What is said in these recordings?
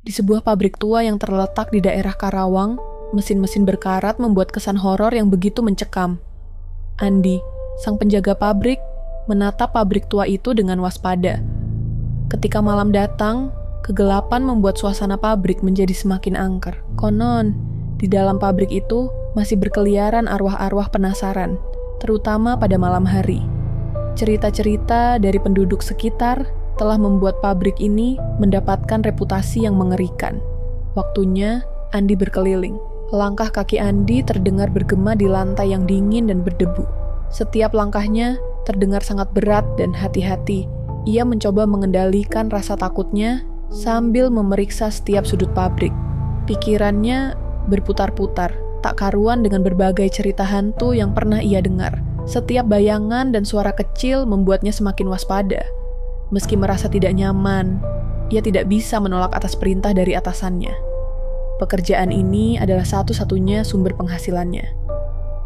Di sebuah pabrik tua yang terletak di daerah Karawang, mesin-mesin berkarat membuat kesan horor yang begitu mencekam. Andi, sang penjaga pabrik, menatap pabrik tua itu dengan waspada. Ketika malam datang, kegelapan membuat suasana pabrik menjadi semakin angker. Konon, di dalam pabrik itu masih berkeliaran arwah-arwah penasaran, terutama pada malam hari. Cerita-cerita dari penduduk sekitar telah membuat pabrik ini mendapatkan reputasi yang mengerikan. Waktunya, Andi berkeliling. Langkah kaki Andi terdengar bergema di lantai yang dingin dan berdebu. Setiap langkahnya terdengar sangat berat dan hati-hati. Ia mencoba mengendalikan rasa takutnya sambil memeriksa setiap sudut pabrik. Pikirannya berputar-putar, tak karuan dengan berbagai cerita hantu yang pernah ia dengar. Setiap bayangan dan suara kecil membuatnya semakin waspada. Meski merasa tidak nyaman, ia tidak bisa menolak atas perintah dari atasannya. Pekerjaan ini adalah satu-satunya sumber penghasilannya.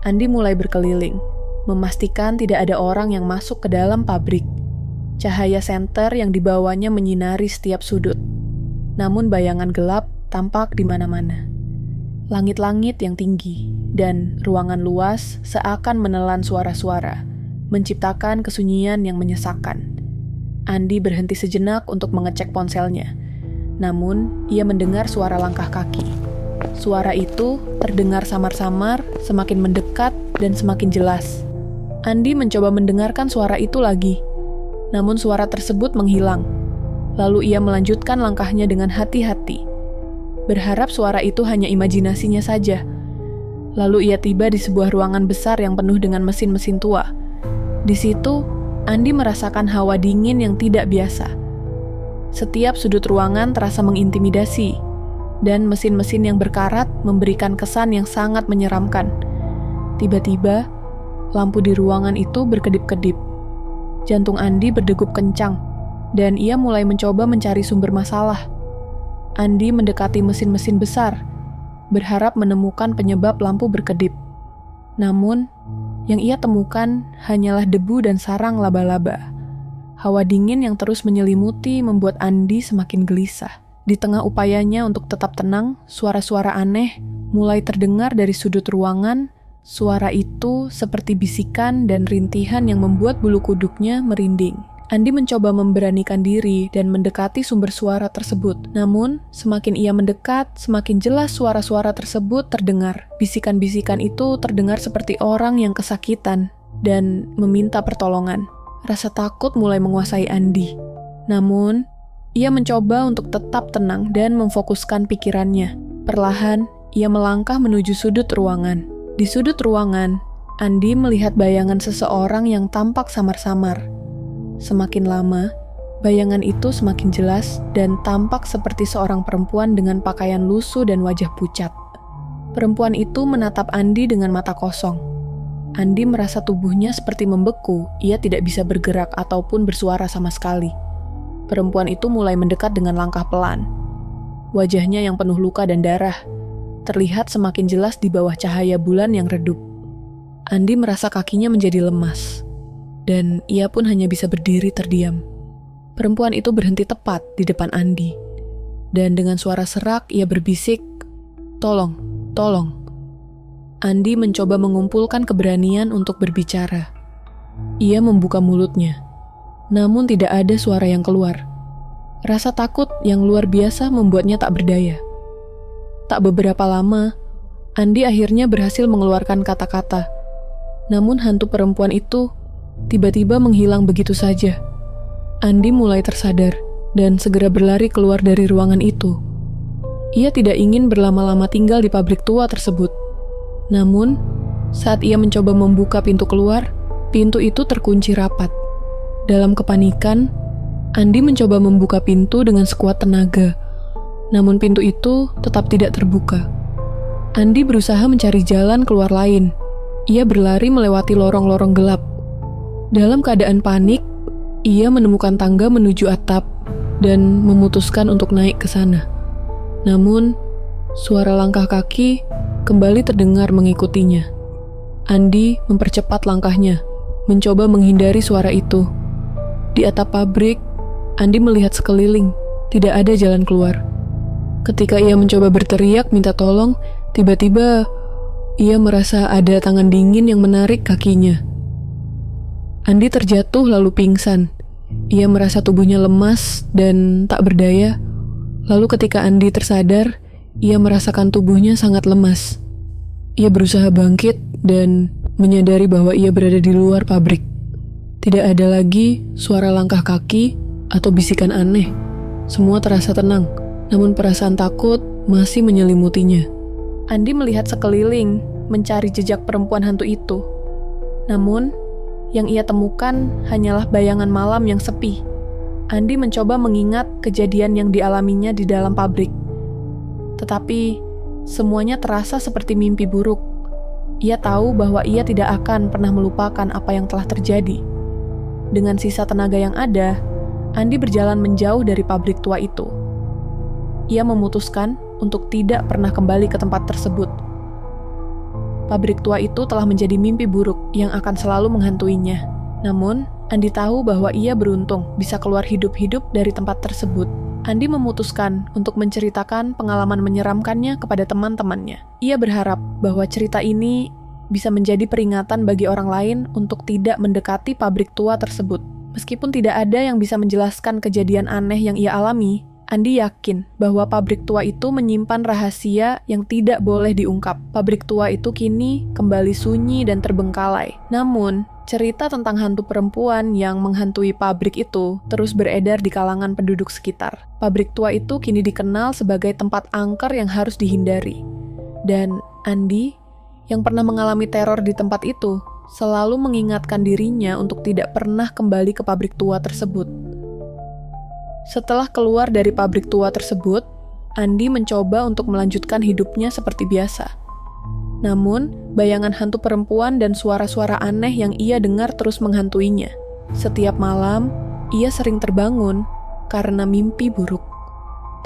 Andi mulai berkeliling, memastikan tidak ada orang yang masuk ke dalam pabrik. Cahaya senter yang dibawanya menyinari setiap sudut. Namun bayangan gelap tampak di mana-mana. Langit-langit yang tinggi dan ruangan luas seakan menelan suara-suara, menciptakan kesunyian yang menyesakkan. Andi berhenti sejenak untuk mengecek ponselnya. Namun, ia mendengar suara langkah kaki. Suara itu terdengar samar-samar, semakin mendekat dan semakin jelas. Andi mencoba mendengarkan suara itu lagi. Namun suara tersebut menghilang. Lalu ia melanjutkan langkahnya dengan hati-hati. Berharap suara itu hanya imajinasinya saja. Lalu ia tiba di sebuah ruangan besar yang penuh dengan mesin-mesin tua. Di situ, Andi merasakan hawa dingin yang tidak biasa. Setiap sudut ruangan terasa mengintimidasi, dan mesin-mesin yang berkarat memberikan kesan yang sangat menyeramkan. Tiba-tiba, lampu di ruangan itu berkedip-kedip. Jantung Andi berdegup kencang, dan ia mulai mencoba mencari sumber masalah. Andi mendekati mesin-mesin besar, berharap menemukan penyebab lampu berkedip. Namun, yang ia temukan hanyalah debu dan sarang laba-laba. Hawa dingin yang terus menyelimuti membuat Andi semakin gelisah. Di tengah upayanya untuk tetap tenang, suara-suara aneh mulai terdengar dari sudut ruangan. Suara itu seperti bisikan dan rintihan yang membuat bulu kuduknya merinding. Andi mencoba memberanikan diri dan mendekati sumber suara tersebut. Namun, semakin ia mendekat, semakin jelas suara-suara tersebut terdengar. Bisikan-bisikan itu terdengar seperti orang yang kesakitan dan meminta pertolongan. Rasa takut mulai menguasai Andi. Namun, ia mencoba untuk tetap tenang dan memfokuskan pikirannya. Perlahan, ia melangkah menuju sudut ruangan. Di sudut ruangan, Andi melihat bayangan seseorang yang tampak samar-samar. Semakin lama, bayangan itu semakin jelas dan tampak seperti seorang perempuan dengan pakaian lusuh dan wajah pucat. Perempuan itu menatap Andi dengan mata kosong. Andi merasa tubuhnya seperti membeku, ia tidak bisa bergerak ataupun bersuara sama sekali. Perempuan itu mulai mendekat dengan langkah pelan. Wajahnya yang penuh luka dan darah terlihat semakin jelas di bawah cahaya bulan yang redup. Andi merasa kakinya menjadi lemas. Dan ia pun hanya bisa berdiri terdiam. Perempuan itu berhenti tepat di depan Andi. Dan dengan suara serak ia berbisik, "Tolong, tolong." Andi mencoba mengumpulkan keberanian untuk berbicara. Ia membuka mulutnya. Namun tidak ada suara yang keluar. Rasa takut yang luar biasa membuatnya tak berdaya. Tak beberapa lama, Andi akhirnya berhasil mengeluarkan kata-kata. Namun hantu perempuan itu tiba-tiba menghilang begitu saja. Andi mulai tersadar dan segera berlari keluar dari ruangan itu. Ia tidak ingin berlama-lama tinggal di pabrik tua tersebut. Namun, saat ia mencoba membuka pintu keluar, pintu itu terkunci rapat. Dalam kepanikan, Andi mencoba membuka pintu dengan sekuat tenaga. Namun pintu itu tetap tidak terbuka. Andi berusaha mencari jalan keluar lain. Ia berlari melewati lorong-lorong gelap. Dalam keadaan panik, ia menemukan tangga menuju atap dan memutuskan untuk naik ke sana. Namun, suara langkah kaki kembali terdengar mengikutinya. Andi mempercepat langkahnya, mencoba menghindari suara itu. Di atap pabrik, Andi melihat sekeliling, tidak ada jalan keluar. Ketika ia mencoba berteriak minta tolong, tiba-tiba ia merasa ada tangan dingin yang menarik kakinya. Andi terjatuh lalu pingsan. Ia merasa tubuhnya lemas dan tak berdaya. Lalu ketika Andi tersadar, ia merasakan tubuhnya sangat lemas. Ia berusaha bangkit dan menyadari bahwa ia berada di luar pabrik. Tidak ada lagi suara langkah kaki atau bisikan aneh. Semua terasa tenang, namun perasaan takut masih menyelimutinya. Andi melihat sekeliling, mencari jejak perempuan hantu itu. Namun, yang ia temukan hanyalah bayangan malam yang sepi. Andi mencoba mengingat kejadian yang dialaminya di dalam pabrik. Tetapi, semuanya terasa seperti mimpi buruk. Ia tahu bahwa ia tidak akan pernah melupakan apa yang telah terjadi. Dengan sisa tenaga yang ada, Andi berjalan menjauh dari pabrik tua itu. Ia memutuskan untuk tidak pernah kembali ke tempat tersebut. Pabrik tua itu telah menjadi mimpi buruk yang akan selalu menghantuinya. Namun, Andi tahu bahwa ia beruntung bisa keluar hidup-hidup dari tempat tersebut. Andi memutuskan untuk menceritakan pengalaman menyeramkannya kepada teman-temannya. Ia berharap bahwa cerita ini bisa menjadi peringatan bagi orang lain untuk tidak mendekati pabrik tua tersebut. Meskipun tidak ada yang bisa menjelaskan kejadian aneh yang ia alami, Andi yakin bahwa pabrik tua itu menyimpan rahasia yang tidak boleh diungkap. Pabrik tua itu kini kembali sunyi dan terbengkalai. Namun, cerita tentang hantu perempuan yang menghantui pabrik itu terus beredar di kalangan penduduk sekitar. Pabrik tua itu kini dikenal sebagai tempat angker yang harus dihindari. Dan Andi, yang pernah mengalami teror di tempat itu, selalu mengingatkan dirinya untuk tidak pernah kembali ke pabrik tua tersebut. Setelah keluar dari pabrik tua tersebut, Andi mencoba untuk melanjutkan hidupnya seperti biasa. Namun, bayangan hantu perempuan dan suara-suara aneh yang ia dengar terus menghantuinya. Setiap malam, ia sering terbangun karena mimpi buruk.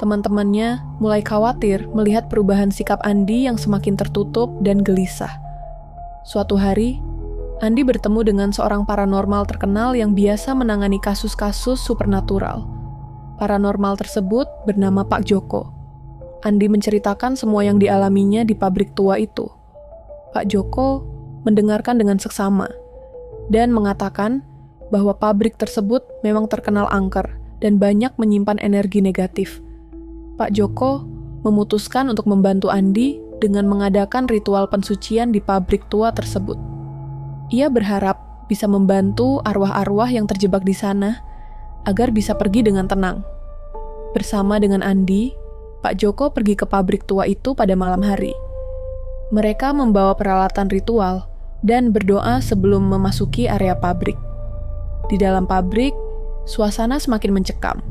Teman-temannya mulai khawatir melihat perubahan sikap Andi yang semakin tertutup dan gelisah. Suatu hari, Andi bertemu dengan seorang paranormal terkenal yang biasa menangani kasus-kasus supernatural. Paranormal tersebut bernama Pak Joko. Andi menceritakan semua yang dialaminya di pabrik tua itu. Pak Joko mendengarkan dengan seksama dan mengatakan bahwa pabrik tersebut memang terkenal angker dan banyak menyimpan energi negatif. Pak Joko memutuskan untuk membantu Andi dengan mengadakan ritual pensucian di pabrik tua tersebut. Ia berharap bisa membantu arwah-arwah yang terjebak di sana agar bisa pergi dengan tenang. Bersama dengan Andi, Pak Joko pergi ke pabrik tua itu pada malam hari. Mereka membawa peralatan ritual dan berdoa sebelum memasuki area pabrik. Di dalam pabrik, suasana semakin mencekam.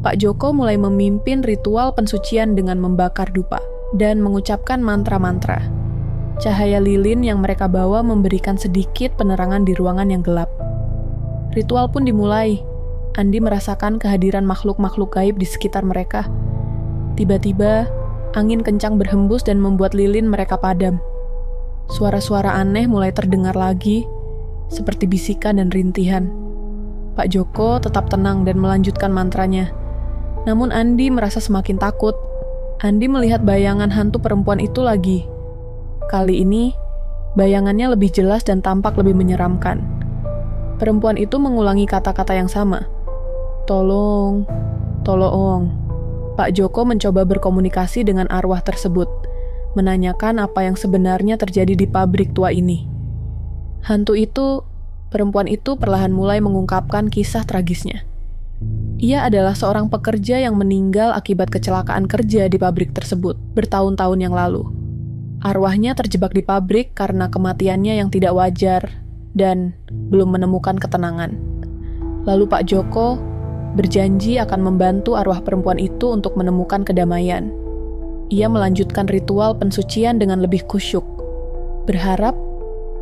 Pak Joko mulai memimpin ritual pensucian dengan membakar dupa dan mengucapkan mantra-mantra. Cahaya lilin yang mereka bawa memberikan sedikit penerangan di ruangan yang gelap. Ritual pun dimulai. Andi merasakan kehadiran makhluk-makhluk gaib di sekitar mereka. Tiba-tiba, angin kencang berhembus dan membuat lilin mereka padam. Suara-suara aneh mulai terdengar lagi, seperti bisikan dan rintihan. Pak Joko tetap tenang dan melanjutkan mantranya. Namun Andi merasa semakin takut. Andi melihat bayangan hantu perempuan itu lagi. Kali ini, bayangannya lebih jelas dan tampak lebih menyeramkan. Perempuan itu mengulangi kata-kata yang sama. Tolong, tolong. Pak Joko mencoba berkomunikasi dengan arwah tersebut, menanyakan apa yang sebenarnya terjadi di pabrik tua ini. Perempuan itu perlahan mulai mengungkapkan kisah tragisnya. Ia adalah seorang pekerja yang meninggal akibat kecelakaan kerja di pabrik tersebut bertahun-tahun yang lalu. Arwahnya terjebak di pabrik karena kematiannya yang tidak wajar dan belum menemukan ketenangan. Lalu Pak Joko berjanji akan membantu arwah perempuan itu untuk menemukan kedamaian. Ia melanjutkan ritual pensucian dengan lebih khusyuk, berharap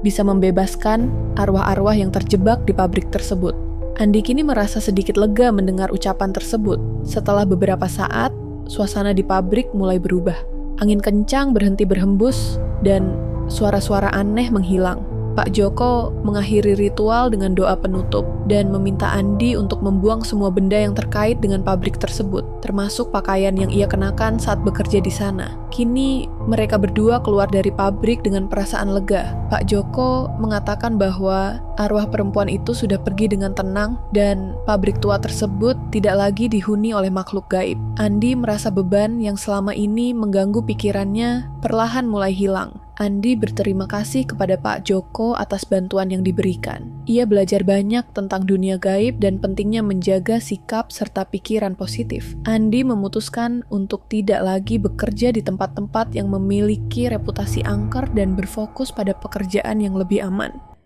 bisa membebaskan arwah-arwah yang terjebak di pabrik tersebut. Andi kini merasa sedikit lega mendengar ucapan tersebut. Setelah beberapa saat, suasana di pabrik mulai berubah. Angin kencang berhenti berhembus dan suara-suara aneh menghilang. Pak Joko mengakhiri ritual dengan doa penutup dan meminta Andi untuk membuang semua benda yang terkait dengan pabrik tersebut, termasuk pakaian yang ia kenakan saat bekerja di sana. Kini, mereka berdua keluar dari pabrik dengan perasaan lega. Pak Joko mengatakan bahwa arwah perempuan itu sudah pergi dengan tenang dan pabrik tua tersebut tidak lagi dihuni oleh makhluk gaib. Andi merasa beban yang selama ini mengganggu pikirannya perlahan mulai hilang. Andi berterima kasih kepada Pak Joko atas bantuan yang diberikan. Ia belajar banyak tentang dunia gaib dan pentingnya menjaga sikap serta pikiran positif. Andi memutuskan untuk tidak lagi bekerja di tempat-tempat yang memiliki reputasi angker dan berfokus pada pekerjaan yang lebih aman.